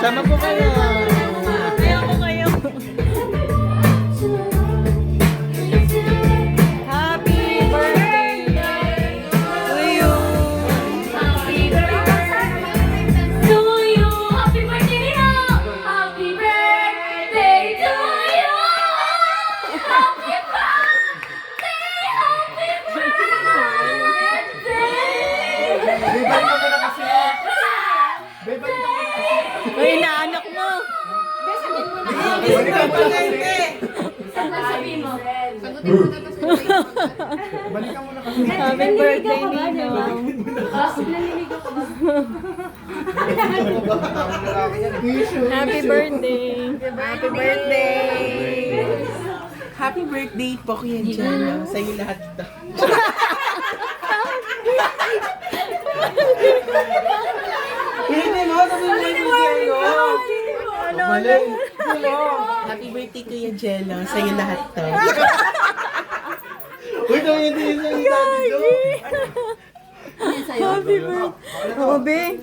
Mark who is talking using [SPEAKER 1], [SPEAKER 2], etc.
[SPEAKER 1] Sama po kayo.
[SPEAKER 2] Ayaw ko kayo. Happy birthday to you.
[SPEAKER 3] Happy birthday to you. Happy birthday, Nino. Happy birthday to you. Happy birthday. Happy birthday.
[SPEAKER 1] Bebalik ka muna kasi. Bebalik ka muna kasi.
[SPEAKER 2] Uy, naanak mo.
[SPEAKER 1] Balik ka muna kasi.
[SPEAKER 3] Sabihin mo.
[SPEAKER 1] Balik ka muna kasi.
[SPEAKER 2] Happy birthday, Nino.
[SPEAKER 3] Naliligaw ka ba?
[SPEAKER 2] Happy birthday.
[SPEAKER 4] Happy birthday! Happy birthday po, Kuya Jello. Sa'yo lahat to. Hindi mo, sabi mo yung Jello.
[SPEAKER 1] Mali.
[SPEAKER 4] Happy birthday, Kuya Jello. Sa'yo lahat to.
[SPEAKER 1] Uy, hindi yung daddy ko.
[SPEAKER 2] Happy birthday. Oh, be.